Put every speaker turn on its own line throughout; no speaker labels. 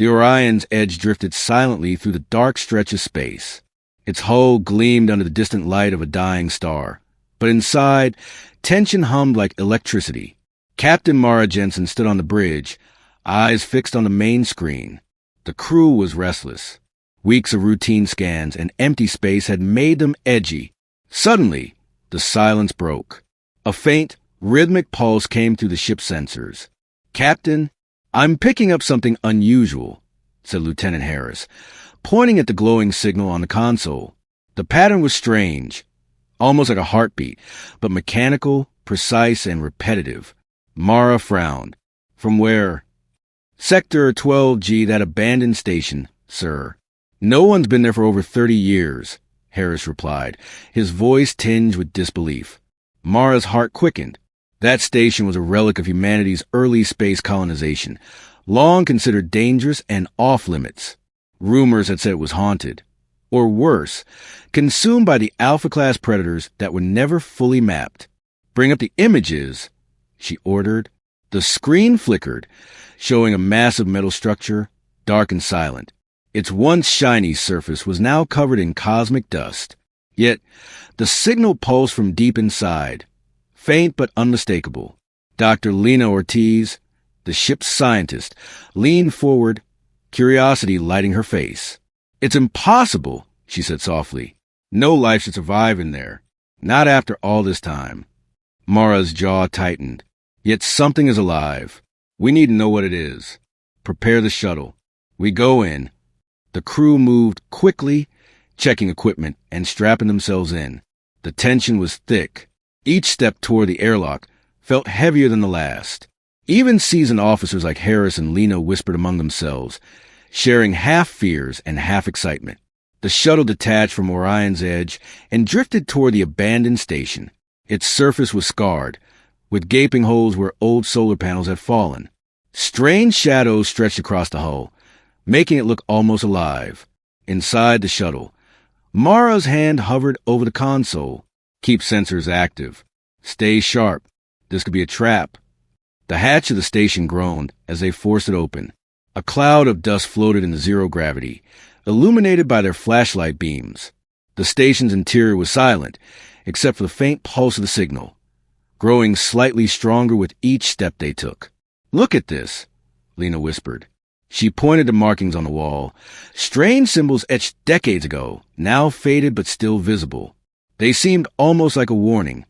The Orion's edge drifted silently through the dark stretch of space. Its hull gleamed under the distant light of a dying star. But inside, tension hummed like electricity. Captain Mara Jensen stood on the bridge, eyes fixed on the main screen. The crew was restless. Weeks of routine scans and empty space had made them edgy. Suddenly, the silence broke. A faint, rhythmic pulse came through the ship's sensors. "Captain, I'm picking up something unusual," said Lieutenant Harris, pointing at the glowing signal on the console. The pattern was strange, almost like a heartbeat, but mechanical, precise, and repetitive. Mara frowned. "From where?" "Sector 12G, that abandoned station, sir." "No one's been there for over 30 years, Harris replied, his voice tinged with disbelief. Mara's heart quickened. That station was a relic of humanity's early space colonization, long considered dangerous and off-limits. Rumors had said it was haunted. Or worse, consumed by the Alpha-class predators that were never fully mapped. "Bring up the images," she ordered. The screen flickered, showing a massive metal structure, dark and silent. Its once shiny surface was now covered in cosmic dust. Yet the signal pulsed from deep inside, faint but unmistakable. Dr. Lena Ortiz, the ship's scientist, leaned forward, curiosity lighting her face. "It's impossible," she said softly. "No life should survive in there. Not after all this time." Mara's jaw tightened. "Yet something is alive. We need to know what it is. Prepare the shuttle. We go in." The crew moved quickly, checking equipment and strapping themselves in. The tension was thick. Each step toward the airlock felt heavier than the last. Even seasoned officers like Harris and Lena whispered among themselves, sharing half fears and half excitement. The shuttle detached from Orion's edge and drifted toward the abandoned station. Its surface was scarred, with gaping holes where old solar panels had fallen. Strange shadows stretched across the hull, making it look almost alive. Inside the shuttle, Mara's hand hovered over the console. "Keep sensors active. Stay sharp. This could be a trap." The hatch of the station groaned as they forced it open. A cloud of dust floated in the zero gravity, illuminated by their flashlight beams. The station's interior was silent, except for the faint pulse of the signal, growing slightly stronger with each step they took. "Look at this," Lena whispered. She pointed to markings on the wall, strange symbols etched decades ago, now faded but still visible. They seemed almost like a warning,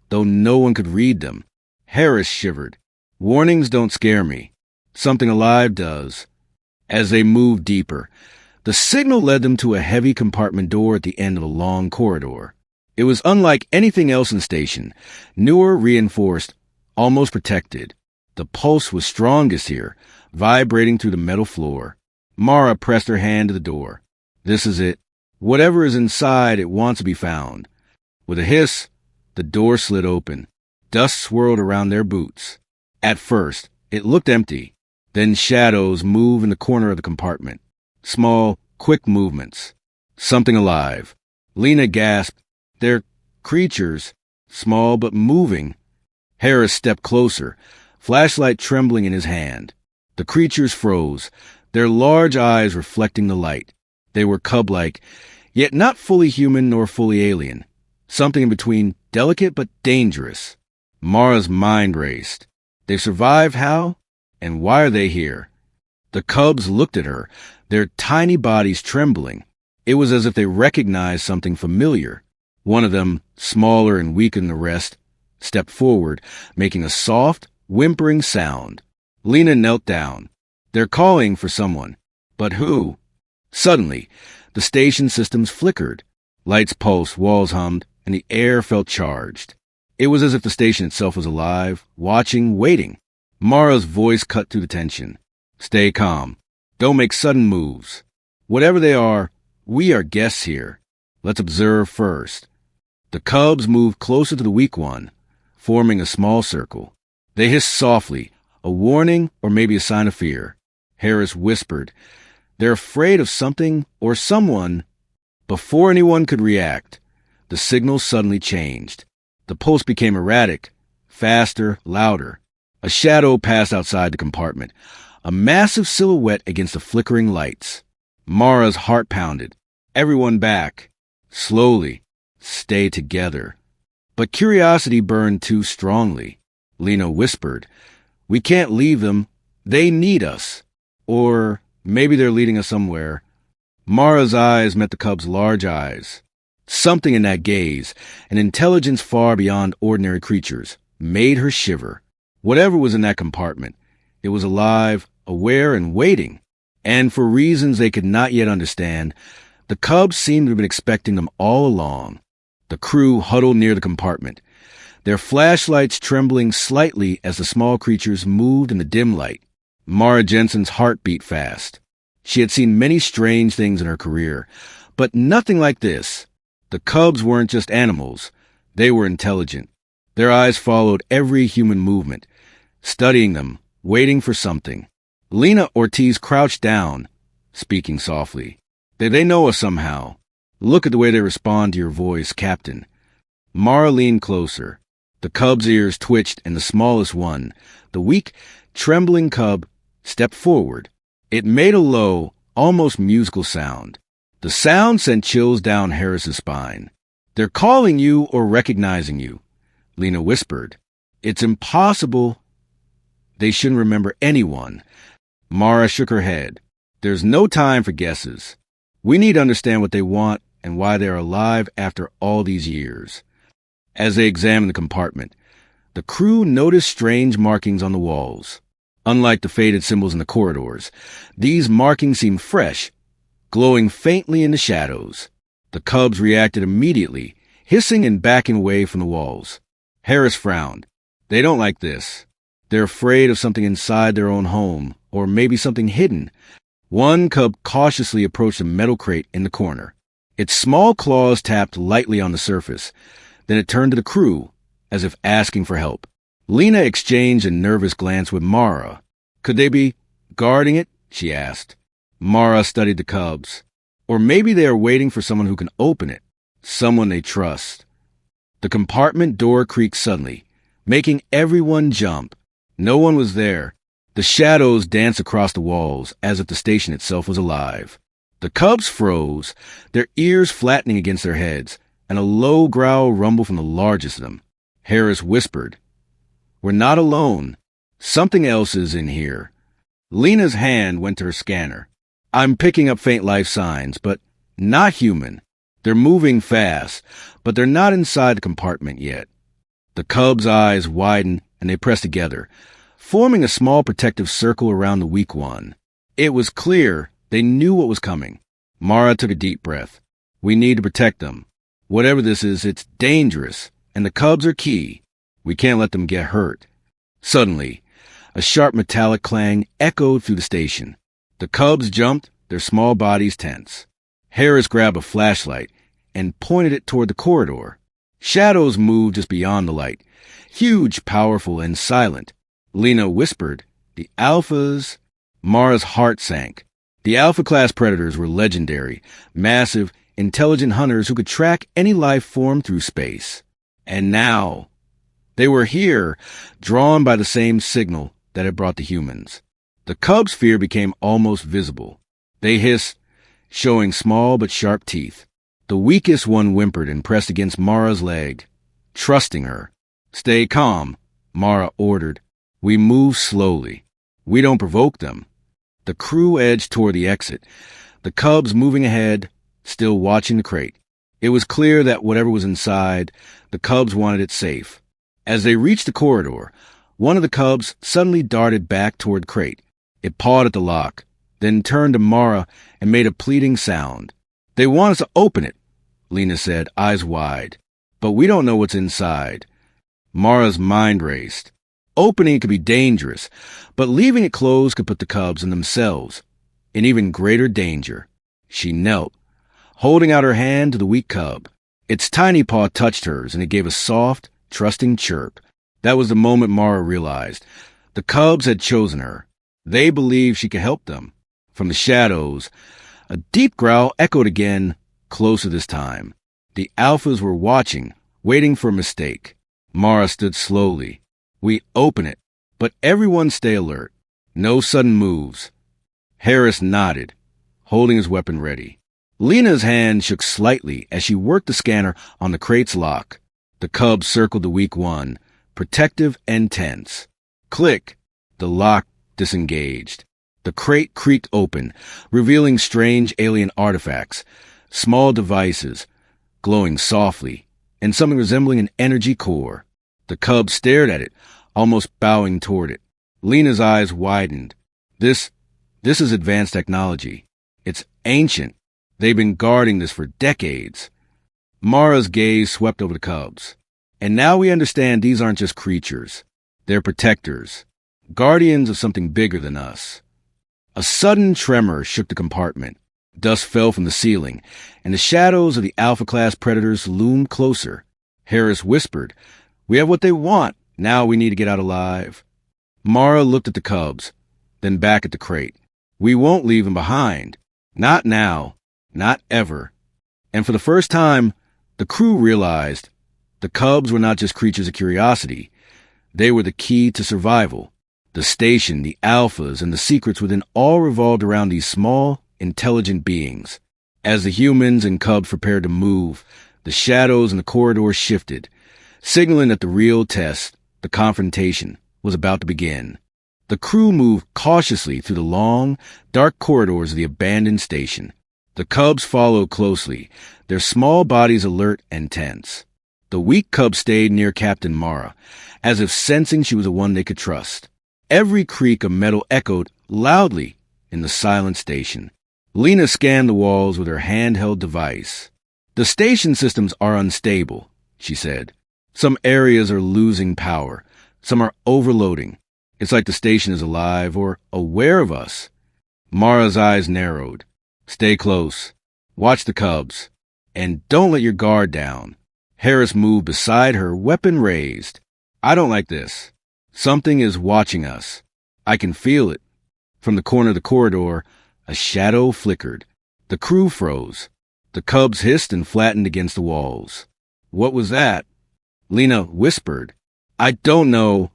though no one could read them. Harris shivered. "Warnings don't scare me. Something alive does." As they moved deeper, the signal led them to a heavy compartment door at the end of a long corridor. It was unlike anything else in the station, newer, reinforced, almost protected. The pulse was strongest here, vibrating through the metal floor. Mara pressed her hand to the door. "This is it. Whatever is inside, it wants to be found." With a hiss, the door slid open. Dust swirled around their boots. At first, it looked empty. Then shadows moved in the corner of the compartment. Small, quick movements. Something alive. Lena gasped. "They're creatures, small but moving." Harris stepped closer, flashlight trembling in his hand. The creatures froze, their large eyes reflecting the light. They were cub-like, yet not fully human nor fully alien. Something in between, delicate but dangerous. Mara's mind raced. They survived how? And why are they here? The cubs looked at her, their tiny bodies trembling. It was as if they recognized something familiar. One of them, smaller and weaker than the rest, stepped forward, making a soft, whimpering sound. Lena knelt down. "They're calling for someone. But who?" Suddenly, the station systems flickered. Lights pulsed, walls hummed, and the air felt charged. It was as if the station itself was alive, watching, waiting. Mara's voice cut through the tension. "Stay calm. Don't make sudden moves. Whatever they are, we are guests here. Let's observe first." The cubs moved closer to the weak one, forming a small circle. They hissed softly, a warning or maybe a sign of fear. Harris whispered, "They're afraid of something or someone." Before anyone could react, the signal suddenly changed. The pulse became erratic, faster, louder. A shadow passed outside the compartment, a massive silhouette against the flickering lights. Mara's heart pounded. Everyone back. Slowly. Stay together. But curiosity burned too strongly. Lena whispered, "We can't leave them. They need us. Or maybe they're leading us somewhere." Mara's eyes met the cub's large eyes. Something in that gaze, an intelligence far beyond ordinary creatures, made her shiver. Whatever was in that compartment, it was alive, aware, and waiting. And for reasons they could not yet understand, the cubs seemed to have been expecting them all along. The crew huddled near the compartment, their flashlights trembling slightly as the small creatures moved in the dim light. Mara Jensen's heart beat fast. She had seen many strange things in her career, but nothing like this. The cubs weren't just animals. They were intelligent. Their eyes followed every human movement, studying them, waiting for something. Lena Ortiz crouched down, speaking softly. They know us somehow. Look at the way they respond to your voice, Captain." Mara leaned closer. The cub's ears twitched, and the smallest one, the weak, trembling cub, stepped forward. It made a low, almost musical sound. The sound sent chills down Harris's spine. "They're calling you or recognizing you," Lena whispered. "It's impossible. They shouldn't remember anyone." Mara shook her head. "There's no time for guesses. We need to understand what they want and why they are alive after all these years." As they examined the compartment, the crew noticed strange markings on the walls. Unlike the faded symbols in the corridors, these markings seemed fresh, glowing faintly in the shadows. The cubs reacted immediately, hissing and backing away from the walls. Harris frowned. "They don't like this. They're afraid of something inside their own home, or maybe something hidden." One cub cautiously approached a metal crate in the corner. Its small claws tapped lightly on the surface. Then it turned to the crew, as if asking for help. Lena exchanged a nervous glance with Mara. "Could they be guarding it?" she asked. Mara studied the cubs. "Or maybe they are waiting for someone who can open it. Someone they trust." The compartment door creaked suddenly, making everyone jump. No one was there. The shadows danced across the walls, as if the station itself was alive. The cubs froze, their ears flattening against their heads, and a low growl rumbled from the largest of them. Harris whispered, "We're not alone. Something else is in here." Lena's hand went to her scanner. "I'm picking up faint life signs, but not human. They're moving fast, but they're not inside the compartment yet." The cubs' eyes widened, and they pressed together, forming a small protective circle around the weak one. It was clear they knew what was coming. Mara took a deep breath. "We need to protect them. Whatever this is, it's dangerous, and the cubs are key. We can't let them get hurt." Suddenly, a sharp metallic clang echoed through the station. The cubs jumped, their small bodies tense. Harris grabbed a flashlight and pointed it toward the corridor. Shadows moved just beyond the light, huge, powerful, and silent. Lena whispered, "The Alphas." Mara's heart sank. The Alpha-class predators were legendary, massive, intelligent hunters who could track any life form through space. And now, they were here, drawn by the same signal that had brought the humans. The cubs' fear became almost visible. They hissed, showing small but sharp teeth. The weakest one whimpered and pressed against Mara's leg, trusting her. "Stay calm," Mara ordered. "We move slowly. We don't provoke them." The crew edged toward the exit, the cubs moving ahead, still watching the crate. It was clear that whatever was inside, the cubs wanted it safe. As they reached the corridor, one of the cubs suddenly darted back toward the crate. It pawed at the lock, then turned to Mara and made a pleading sound. "They want us to open it," Lena said, eyes wide. "But we don't know what's inside." Mara's mind raced. Opening it could be dangerous, but leaving it closed could put the cubs and themselves in even greater danger. She knelt, holding out her hand to the weak cub. Its tiny paw touched hers, and it gave a soft, trusting chirp. That was the moment Mara realized. The cubs had chosen her. They believed she could help them. From the shadows, a deep growl echoed again, closer this time. The Alphas were watching, waiting for a mistake. Mara stood slowly. "We open it, but everyone stay alert. No sudden moves. Harris nodded, holding his weapon ready. Lena's hand shook slightly as she worked the scanner on the crate's lock. The cubs circled the weak one, protective and tense. Click! The lock disengaged. The crate creaked open, revealing strange alien artifacts, small devices, glowing softly, and something resembling an energy core. The cubs stared at it, almost bowing toward it. Lena's eyes widened. This is advanced technology. It's ancient. They've been guarding this for decades. Mara's gaze swept over the cubs. And now we understand these aren't just creatures. They're protectors, guardians of something bigger than us. A sudden tremor shook the compartment. Dust fell from the ceiling, and the shadows of the Alpha-class predators loomed closer. Harris whispered, "We have what they want. Now we need to get out alive." Mara looked at the cubs, then back at the crate. "We won't leave them behind. Not now. Not ever." And for the first time, the crew realized the cubs were not just creatures of curiosity. They were the key to survival. The station, the alphas, and the secrets within all revolved around these small, intelligent beings. As the humans and cubs prepared to move, the shadows in the corridor shifted, signaling that the real test, the confrontation, was about to begin. The crew moved cautiously through the long, dark corridors of the abandoned station. The cubs followed closely, their small bodies alert and tense. The weak cub stayed near Captain Mara, as if sensing she was the one they could trust. Every creak of metal echoed loudly in the silent station. Lena scanned the walls with her handheld device. "The station systems are unstable," she said. "Some areas are losing power. Some are overloading. It's like the station is alive or aware of us." Mara's eyes narrowed. "Stay close. Watch the cubs. And don't let your guard down." Harris moved beside her, weapon raised. "I don't like this. Something is watching us. I can feel it." From the corner of the corridor, a shadow flickered. The crew froze. The cubs hissed and flattened against the walls. "What was that?" Lena whispered. "I don't know,"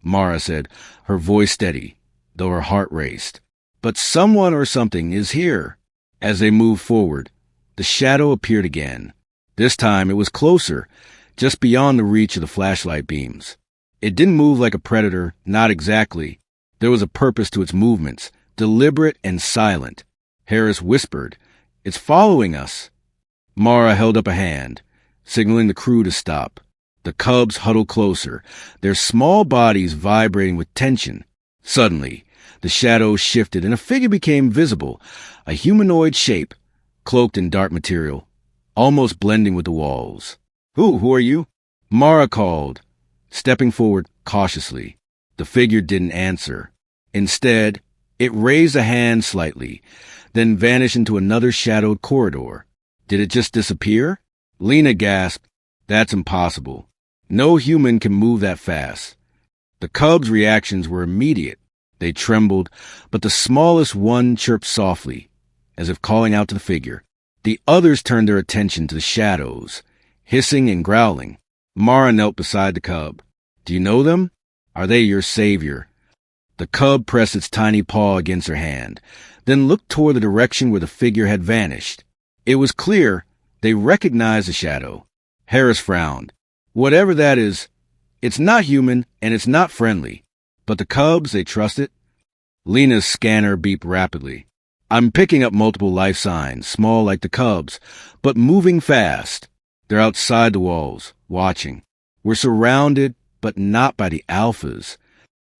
Mara said, her voice steady, though her heart raced. "But someone or something is here." As they moved forward, the shadow appeared again. This time it was closer, just beyond the reach of the flashlight beams. It didn't move like a predator, not exactly. There was a purpose to its movements, deliberate and silent. Harris whispered, "It's following us." Mara held up a hand, signaling the crew to stop. The cubs huddled closer, their small bodies vibrating with tension. Suddenly, the shadows shifted and a figure became visible, a humanoid shape, cloaked in dark material, almost blending with the walls. Who are you?" Mara called, stepping forward cautiously. The figure didn't answer. Instead, it raised a hand slightly, then vanished into another shadowed corridor. Did it just disappear? Lena gasped, "That's impossible. No human can move that fast." The cubs' reactions were immediate. They trembled, but the smallest one chirped softly, as if calling out to the figure. The others turned their attention to the shadows, hissing and growling. Mara knelt beside the cub. "Do you know them? Are they your savior?" The cub pressed its tiny paw against her hand, then looked toward the direction where the figure had vanished. It was clear they recognized the shadow. Harris frowned. "Whatever that is, it's not human and it's not friendly. But the cubs, they trust it?" Lena's scanner beeped rapidly. "I'm picking up multiple life signs, small like the cubs, but moving fast. They're outside the walls, watching. We're surrounded, but not by the alphas."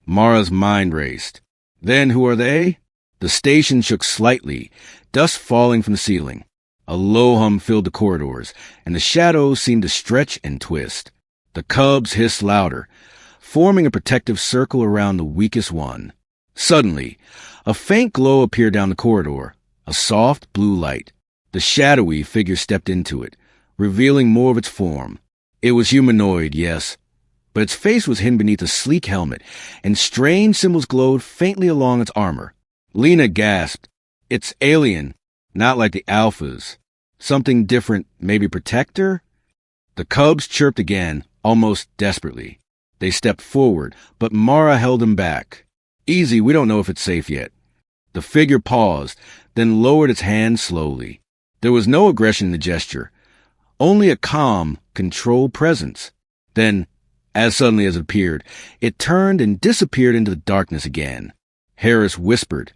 Mara's mind raced. "Then who are they?" The station shook slightly, dust falling from the ceiling. A low hum filled the corridors, and the shadows seemed to stretch and twist. The cubs hissed louder, forming a protective circle around the weakest one. Suddenly, a faint glow appeared down the corridor, a soft blue light. The shadowy figure stepped into it, revealing more of its form. It was humanoid, yes, but its face was hidden beneath a sleek helmet, and strange symbols glowed faintly along its armor. Lena gasped. "It's alien, not like the alphas. Something different, maybe protector?" The cubs chirped again, almost desperately. They stepped forward, but Mara held them back. Easy, we don't know if it's safe yet. The figure paused, then lowered its hand slowly. There was no aggression in the gesture, only a calm, controlled presence. Then, as suddenly as it appeared, it turned and disappeared into the darkness again. Harris whispered,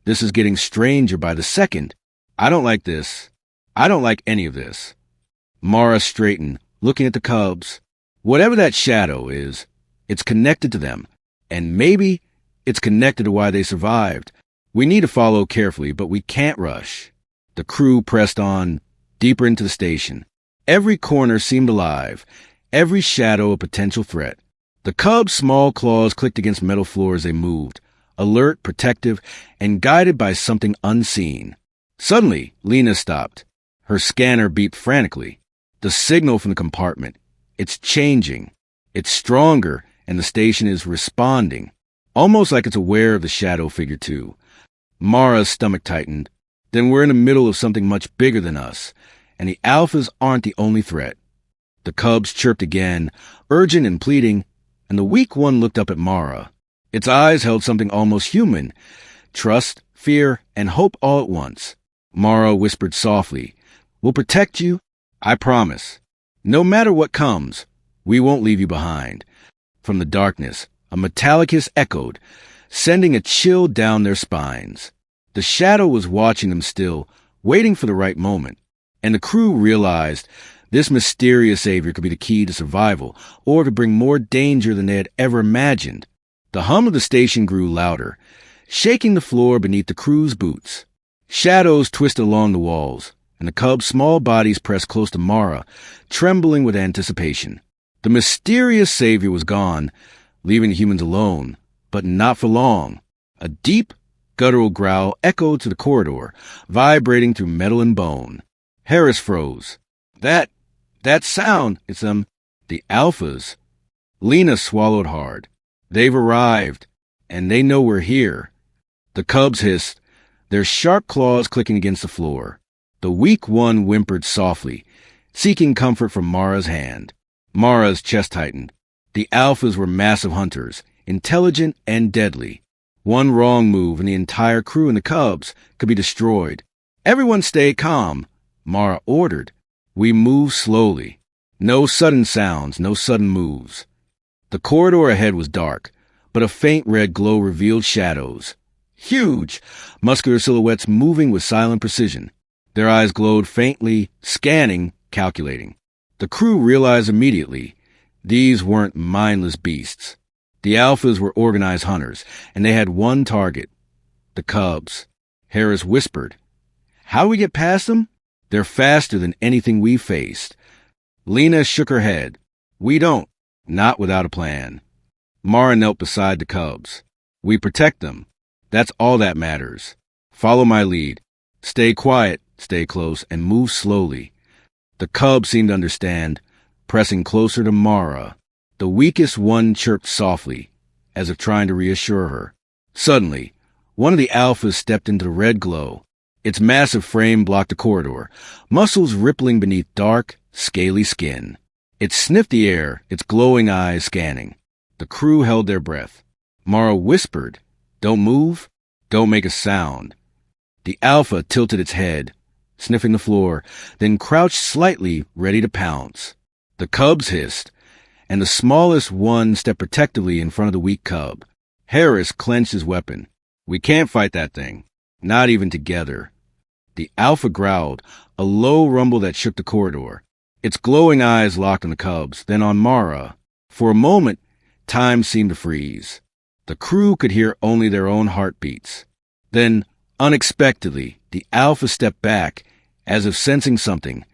"This is getting stranger by the second. I don't like this. I don't like any of this." Mara straightened, looking at the cubs. Whatever that shadow is, it's connected to them, and maybe it's connected to why they survived. We need to follow carefully, but we can't rush. The crew pressed on, deeper into the station. Every corner seemed alive, every shadow a potential threat. The cubs' small claws clicked against metal floor as they moved, alert, protective, and guided by something unseen. Suddenly, Lena stopped. Her scanner beeped frantically. The signal from the compartment. It's changing. It's stronger, and the station is responding, almost like it's aware of the shadow figure too. Mara's stomach tightened. Then we're in the middle of something much bigger than us, and the alphas aren't the only threat. The cubs chirped again, urgent and pleading, and the weak one looked up at Mara. Its eyes held something almost human, trust, fear, and hope all at once. Mara whispered softly, "We'll protect you, I promise. No matter what comes, we won't leave you behind." From the darkness, a metallic hiss echoed, sending a chill down their spines. The shadow was watching them still, waiting for the right moment, and the crew realized this mysterious savior could be the key to survival, or could bring more danger than they had ever imagined. The hum of the station grew louder, shaking the floor beneath the crew's boots. Shadows twisted along the walls, and the cubs' small bodies pressed close to Mara, trembling with anticipation. The mysterious savior was gone, leaving the humans alone, but not for long. A deep, guttural growl echoed to the corridor, vibrating through metal and bone. Harris froze. That sound, it's the alphas. Lena swallowed hard. They've arrived, and they know we're here. The cubs hissed, their sharp claws clicking against the floor. The weak one whimpered softly, seeking comfort from Mara's hand. Mara's chest tightened. The alphas were massive hunters, intelligent and deadly. One wrong move and the entire crew and the cubs could be destroyed. "Everyone stay calm," Mara ordered. We moved slowly. No sudden sounds, no sudden moves. The corridor ahead was dark, but a faint red glow revealed shadows. Huge, muscular silhouettes moving with silent precision. Their eyes glowed faintly, scanning, calculating. The crew realized immediately these weren't mindless beasts. The alphas were organized hunters, and they had one target: the cubs. Harris whispered, "How do we get past them? They're faster than anything we faced." Lena shook her head. "We don't. Not without a plan." Mara knelt beside the cubs. "We protect them. That's all that matters. Follow my lead. Stay quiet, stay close, and move slowly." The cubs seemed to understand, pressing closer to Mara. The weakest one chirped softly, as if trying to reassure her. Suddenly, one of the alphas stepped into the red glow. Its massive frame blocked the corridor, muscles rippling beneath dark, scaly skin. It sniffed the air, its glowing eyes scanning. The crew held their breath. Mara whispered, "Don't move, don't make a sound." The alpha tilted its head, sniffing the floor, then crouched slightly, ready to pounce. The cubs hissed, and the smallest one stepped protectively in front of the weak cub. Harris clenched his weapon. "We can't fight that thing, not even together." The alpha growled, a low rumble that shook the corridor. Its glowing eyes locked on the cubs, then on Mara. For a moment, time seemed to freeze. The crew could hear only their own heartbeats. Then, unexpectedly, the alpha stepped back, as if sensing something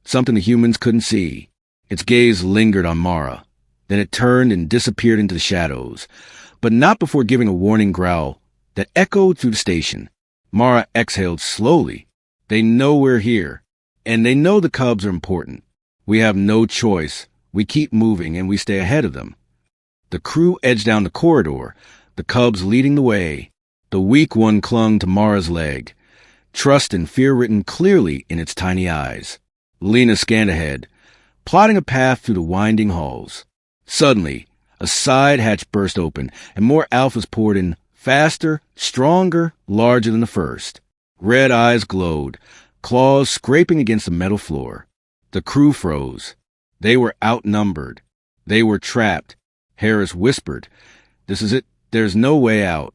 the humans couldn't see. Its gaze lingered on Mara. Then it turned and disappeared into the shadows, but not before giving a warning growl that echoed through the station. Mara exhaled slowly. "They know we're here, and they know the cubs are important. We have no choice. We keep moving, and we stay ahead of them." The crew edged down the corridor, the cubs leading the way. The weak one clung to Mara's leg, trust and fear written clearly in its tiny eyes. Lena scanned ahead, plotting a path through the winding halls. Suddenly, a side hatch burst open, and more alphas poured in, Faster, stronger, larger than the first. Red eyes glowed, claws scraping against the metal floor. The crew froze. They were outnumbered. They were trapped. Harris whispered, "This is it. There's no way out."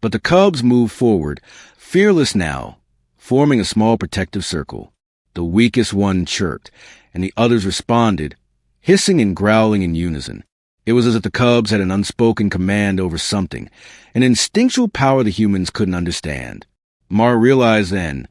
But the cubs moved forward, fearless now, forming a small protective circle. The weakest one chirped, and the others responded, hissing and growling in unison. It was as if the cubs had an unspoken command over something, an instinctual power the humans couldn't understand. Mara realized then,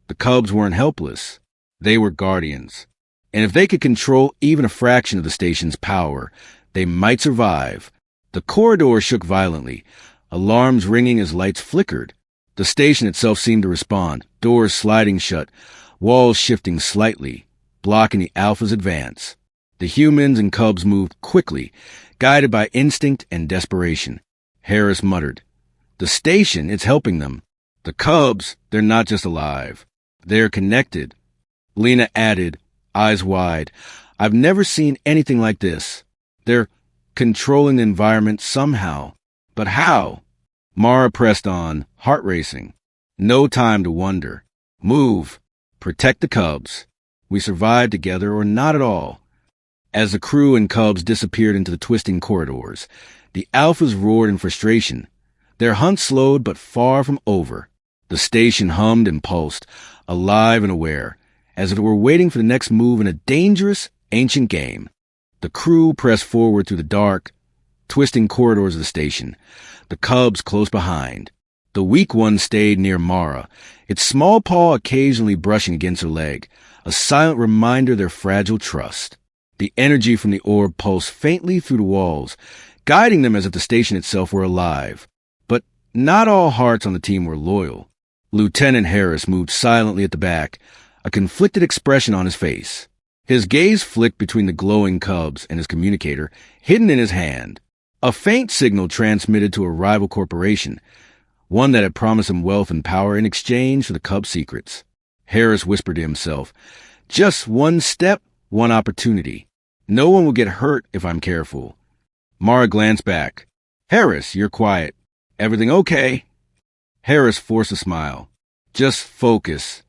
the cubs weren't helpless. They were guardians. And if they could control even a fraction of the station's power, they might survive. The corridor shook violently, alarms ringing as lights flickered. The station itself seemed to respond, doors sliding shut, walls shifting slightly, blocking the Alpha's advance. The humans and cubs moved quickly, guided by instinct and desperation. Harris muttered, "The station, it's helping them. The cubs, they're not just alive. They're connected." Lena added, eyes wide, "I've never seen anything like this. They're controlling the environment somehow. But how?" Mara pressed on, heart racing. No time to wonder. Move. Protect the cubs. We survive together or not at all. As the crew and cubs disappeared into the twisting corridors, the Alphas roared in frustration. Their hunt slowed but far from over. The station hummed and pulsed, alive and aware, as if it were waiting for the next move in a dangerous, ancient game. The crew pressed forward through the dark, twisting corridors of the station, the cubs close behind. The weak one stayed near Mara, its small paw occasionally brushing against her leg, a silent reminder of their fragile trust. The energy from the orb pulsed faintly through the walls, guiding them as if the station itself were alive. But not all hearts on the team were loyal. Lieutenant Harris moved silently at the back, a conflicted expression on his face. His gaze flicked between the glowing cubs and his communicator, hidden in his hand. A faint signal transmitted to a rival corporation, one that had promised him wealth and power in exchange for the cub secrets. Harris whispered to himself, "Just one step, one opportunity. No one will get hurt if I'm careful." Mara glanced back. "Harris, you're quiet. Everything okay?" Harris forced a smile. "Just focus."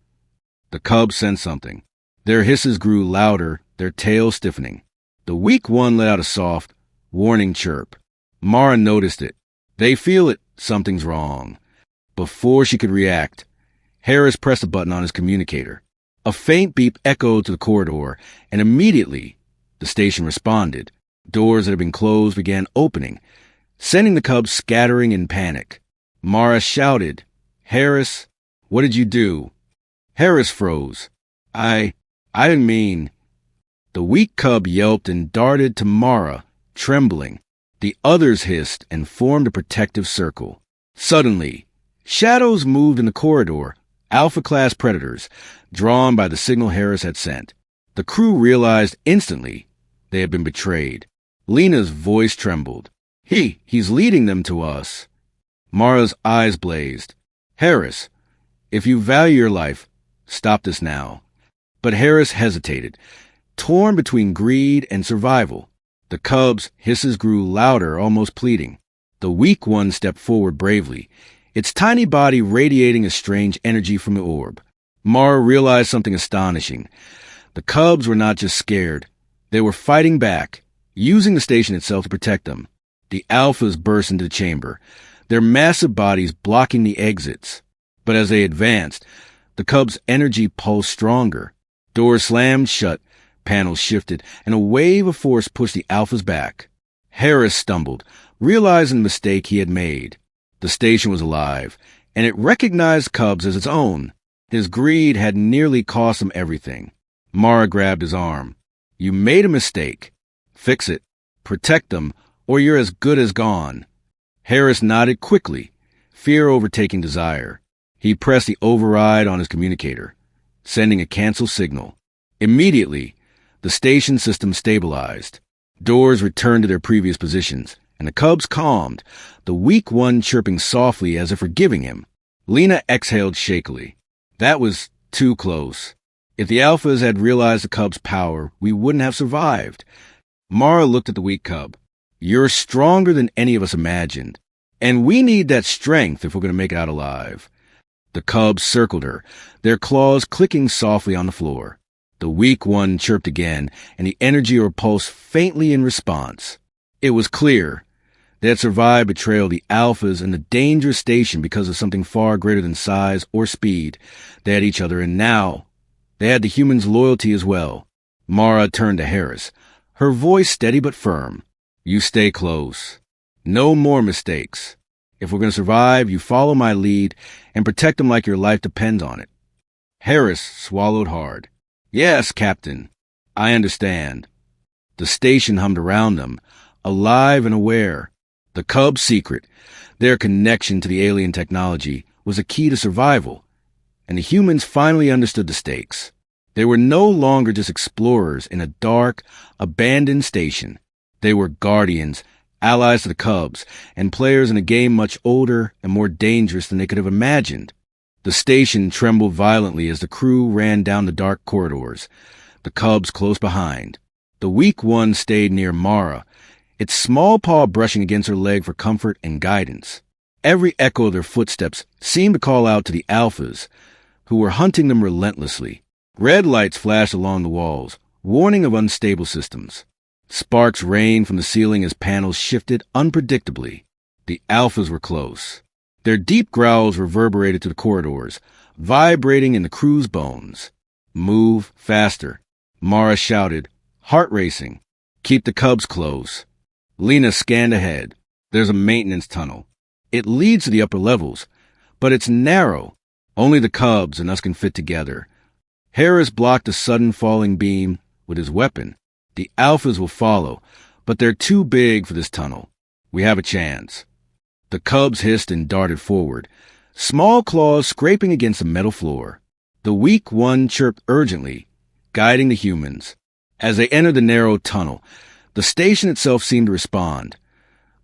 The cubs sensed something. Their hisses grew louder, their tails stiffening. The weak one let out a soft, warning chirp. Mara noticed it. "They feel it. Something's wrong." Before she could react, Harris pressed a button on his communicator. A faint beep echoed to the corridor, and immediately the station responded. Doors that had been closed began opening, sending the cubs scattering in panic. Mara shouted, "Harris, what did you do?" Harris froze. I didn't mean." The weak cub yelped and darted to Mara, trembling. The others hissed and formed a protective circle. Suddenly, shadows moved in the corridor, Alpha-class predators, drawn by the signal Harris had sent. The crew realized instantly they had been betrayed. Lena's voice trembled. He's leading them to us." Mara's eyes blazed. "Harris, if you value your life, stop this now." But Harris hesitated, torn between greed and survival. The cubs' hisses grew louder, almost pleading. The weak one stepped forward bravely, its tiny body radiating a strange energy from the orb. Mara realized something astonishing. The cubs were not just scared. They were fighting back, using the station itself to protect them. The Alphas burst into the chamber, their massive bodies blocking the exits. But as they advanced, the cubs' energy pulsed stronger. Doors slammed shut, panels shifted, and a wave of force pushed the Alphas back. Harris stumbled, realizing the mistake he had made. The station was alive, and it recognized cubs as its own. His greed had nearly cost him everything. Mara grabbed his arm. "You made a mistake. Fix it. Protect them, or you're as good as gone." Harris nodded quickly, fear overtaking desire. He pressed the override on his communicator, sending a cancel signal. Immediately, the station system stabilized. Doors returned to their previous positions, and the cubs calmed, the weak one chirping softly as if forgiving him. Lena exhaled shakily. That was too close. If the Alphas had realized the cub's power, we wouldn't have survived. Mara looked at the weak cub. "You're stronger than any of us imagined, And we need that strength if we're going to make it out alive. The cubs circled her, their claws clicking softly on the floor. The weak one chirped again, and the energy repulsed faintly in response. It was clear. They had survived betrayal of the alphas and the dangerous station because of something far greater than size or speed. They had each other, and now they had the humans' loyalty as well. Mara turned to Harris, her voice steady but firm. You stay close. No more mistakes. If we're going to survive, you follow my lead and protect them like your life depends on it. Harris swallowed hard. Yes, Captain. I understand. The station hummed around them, alive and aware. The cubs' secret, their connection to the alien technology, was a key to survival, and the humans finally understood the stakes. They were no longer just explorers in a dark, abandoned station. They were guardians, allies to the cubs, and players in a game much older and more dangerous than they could have imagined. The station trembled violently as the crew ran down the dark corridors, the cubs close behind. The weak one stayed near Mara, its small paw brushing against her leg for comfort and guidance. Every echo of their footsteps seemed to call out to the alphas, who were hunting them relentlessly. Red lights flashed along the walls, warning of unstable systems. Sparks rained from the ceiling as panels shifted unpredictably. The alphas were close. Their deep growls reverberated to the corridors, vibrating in the crew's bones. Move faster, Mara shouted, heart racing. Keep the cubs close. Lena scanned ahead. There's a maintenance tunnel. It leads to the upper levels, but it's narrow. Only the cubs and us can fit together. Harris blocked the sudden falling beam with his weapon. The alphas will follow, but they're too big for this tunnel. We have a chance. The cubs hissed and darted forward, small claws scraping against the metal floor. The weak one chirped urgently, guiding the humans. As they entered the narrow tunnel, the station itself seemed to respond,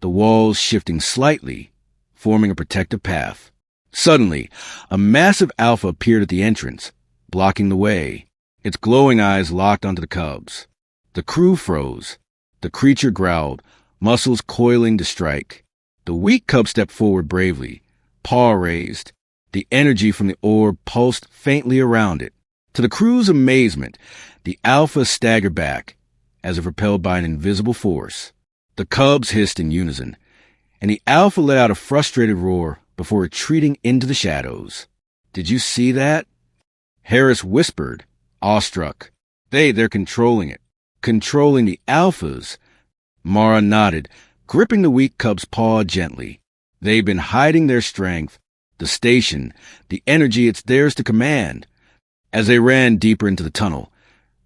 the walls shifting slightly, forming a protective path. Suddenly, a massive alpha appeared at the entrance, blocking the way. Its glowing eyes locked onto the cubs. The crew froze. The creature growled, muscles coiling to strike. The weak cub stepped forward bravely, paw raised. The energy from the orb pulsed faintly around it. To the crew's amazement, the alpha staggered back, as if repelled by an invisible force. The cubs hissed in unison, and the alpha let out a frustrated roar before retreating into the shadows. Did you see that? Harris whispered, awestruck. They're controlling it. Controlling the alphas. Mara nodded, gripping the weak cub's paw gently. They've been hiding their strength, the station, the energy it's theirs to command. As they ran deeper into the tunnel,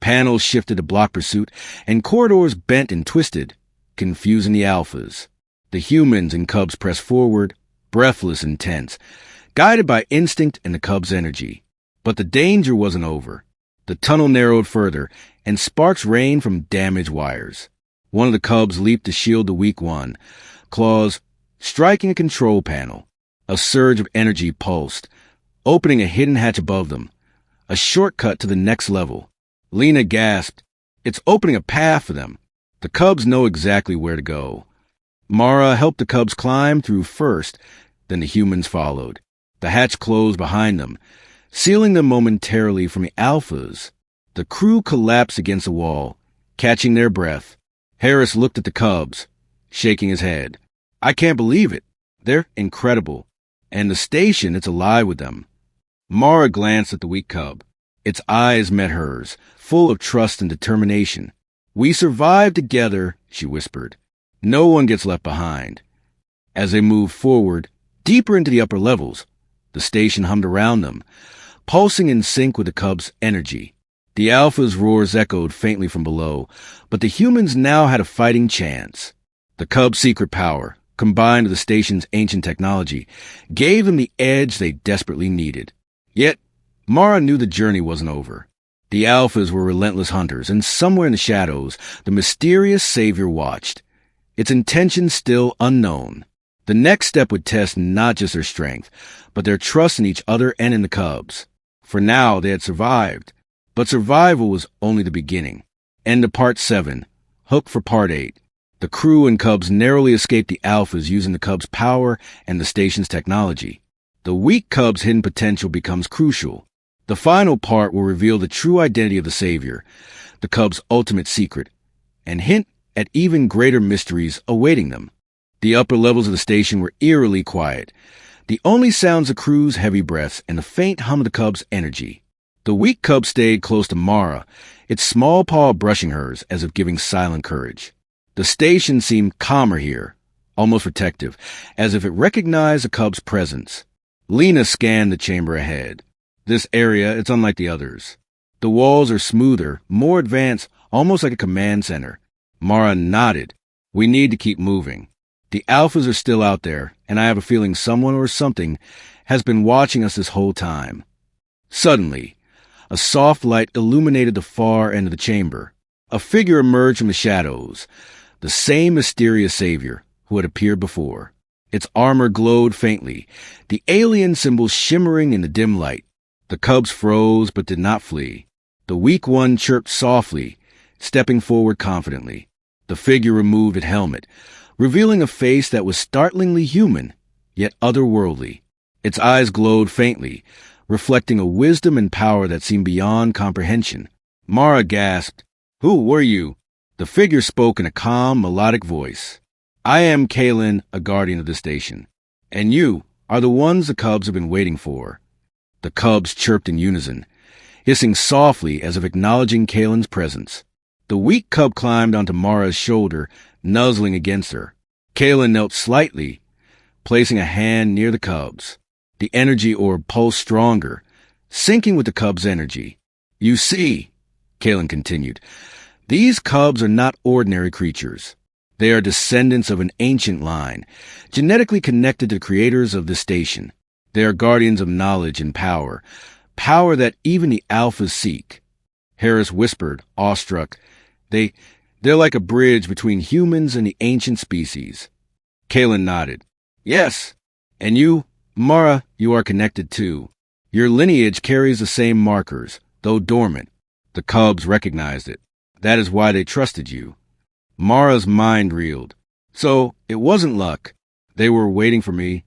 panels shifted to block pursuit, and corridors bent and twisted, confusing the alphas. The humans and cubs pressed forward, breathless and tense, guided by instinct and the cubs' energy. But the danger wasn't over. The tunnel narrowed further, and sparks rained from damaged wires. One of the cubs leaped to shield the weak one, claws striking a control panel. A surge of energy pulsed, opening a hidden hatch above them, a shortcut to the next level. Lena gasped. It's opening a path for them. The cubs know exactly where to go. Mara helped the cubs climb through first, then the humans followed. The hatch closed behind them, sealing them momentarily from the alphas. The crew collapsed against the wall, catching their breath. Harris looked at the cubs, shaking his head. I can't believe it. They're incredible. And the station, it's alive with them. Mara glanced at the weak cub. Its eyes met hers, full of trust and determination. We survived together, she whispered. No one gets left behind. As they moved forward, deeper into the upper levels, the station hummed around them, pulsing in sync with the cub's energy. The alpha's roars echoed faintly from below, but the humans now had a fighting chance. The cub's secret power, combined with the station's ancient technology, gave them the edge they desperately needed. Yet, Mara knew the journey wasn't over. The alphas were relentless hunters, and somewhere in the shadows, the mysterious savior watched, its intentions still unknown. The next step would test not just their strength, but their trust in each other and in the cubs. For now, they had survived, but survival was only the beginning. End of Part 7. Hook for Part 8. The crew and cubs narrowly escaped the alphas using the cubs' power and the station's technology. The weak cubs' hidden potential becomes crucial. The final part will reveal the true identity of the Savior, the cubs' ultimate secret, and hint at even greater mysteries awaiting them. The upper levels of the station were eerily quiet. The only sounds the crew's heavy breaths and the faint hum of the cub's energy. The weak cub stayed close to Mara, its small paw brushing hers as if giving silent courage. The station seemed calmer here, almost protective, as if it recognized the cub's presence. Lena scanned the chamber ahead. This area, it's unlike the others. The walls are smoother, more advanced, almost like a command center. Mara nodded. We need to keep moving. The alphas are still out there, and I have a feeling someone or something has been watching us this whole time. Suddenly, a soft light illuminated the far end of the chamber. A figure emerged from the shadows, the same mysterious savior who had appeared before. Its armor glowed faintly, the alien symbols shimmering in the dim light. The cubs froze but did not flee. The weak one chirped softly, stepping forward confidently. The figure removed its helmet, revealing a face that was startlingly human, yet otherworldly. Its eyes glowed faintly, reflecting a wisdom and power that seemed beyond comprehension. Mara gasped. "Who were you?" The figure spoke in a calm, melodic voice. "I am Kalen, a guardian of the station. And you are the ones the cubs have been waiting for." The cubs chirped in unison, hissing softly as if acknowledging Kalen's presence. The weak cub climbed onto Mara's shoulder, nuzzling against her. Kalen knelt slightly, placing a hand near the cubs. The energy orb pulsed stronger, syncing with the cub's energy. "You see," Kalen continued, "these cubs are not ordinary creatures. They are descendants of an ancient line, genetically connected to the creators of this station. They are guardians of knowledge and power, power that even the alphas seek." Harris whispered, awestruck, They're like a bridge between humans and the ancient species. Kalen nodded. "Yes, and you, Mara, you are connected too. Your lineage carries the same markers, though dormant. The cubs recognized it. That is why they trusted you." Mara's mind reeled. "So, it wasn't luck. They were waiting for me."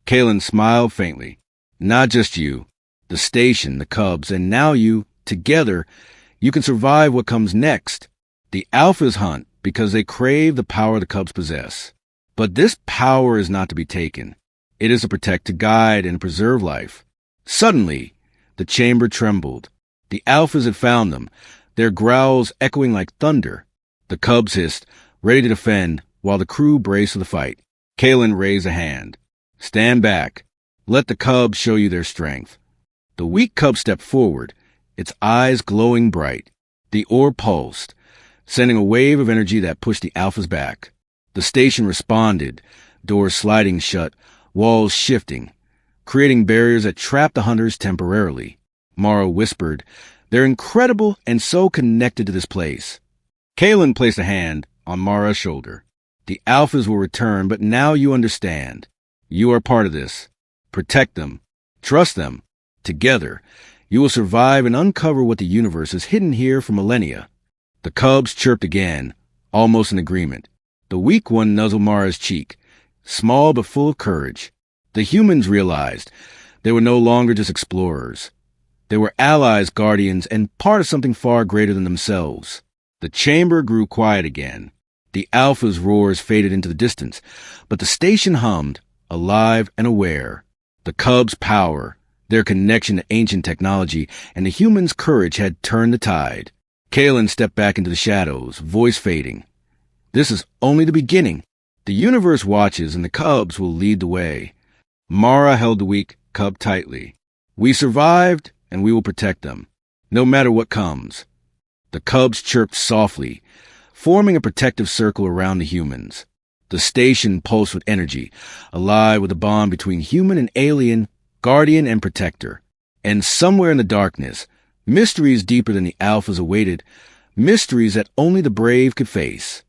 Kalen smiled faintly. "Not just you. The station, the cubs, and now you, together, you can survive what comes next. The alphas hunt because they crave the power the cubs possess. But this power is not to be taken. It is to protect, to guide, and preserve life." Suddenly, the chamber trembled. The alphas had found them, their growls echoing like thunder. The cubs hissed, ready to defend, while the crew braced for the fight. Kalen raised a hand. "Stand back. Let the cubs show you their strength." The weak cub stepped forward, its eyes glowing bright. The orb pulsed, sending a wave of energy that pushed the alphas back. The station responded, doors sliding shut, walls shifting, creating barriers that trapped the hunters temporarily. Mara whispered, "They're incredible and so connected to this place." Kalen placed a hand on Mara's shoulder. "The alphas will return, but now you understand. You are part of this. Protect them. Trust them. Together, you will survive and uncover what the universe has hidden here for millennia." The cubs chirped again, almost in agreement. The weak one nuzzled Mara's cheek, small but full of courage. The humans realized they were no longer just explorers. They were allies, guardians, and part of something far greater than themselves. The chamber grew quiet again. The alpha's roars faded into the distance, but the station hummed, alive and aware. The cubs' power, their connection to ancient technology, and the humans' courage had turned the tide. Kalen stepped back into the shadows, voice fading. "This is only the beginning. The universe watches, and the cubs will lead the way." Mara held the weak cub tightly. "We survived, and we will protect them, no matter what comes." The cubs chirped softly, forming a protective circle around the humans. The station pulsed with energy, alive with a bond between human and alien, guardian and protector. And somewhere in the darkness, mysteries deeper than the alphas awaited, mysteries that only the brave could face.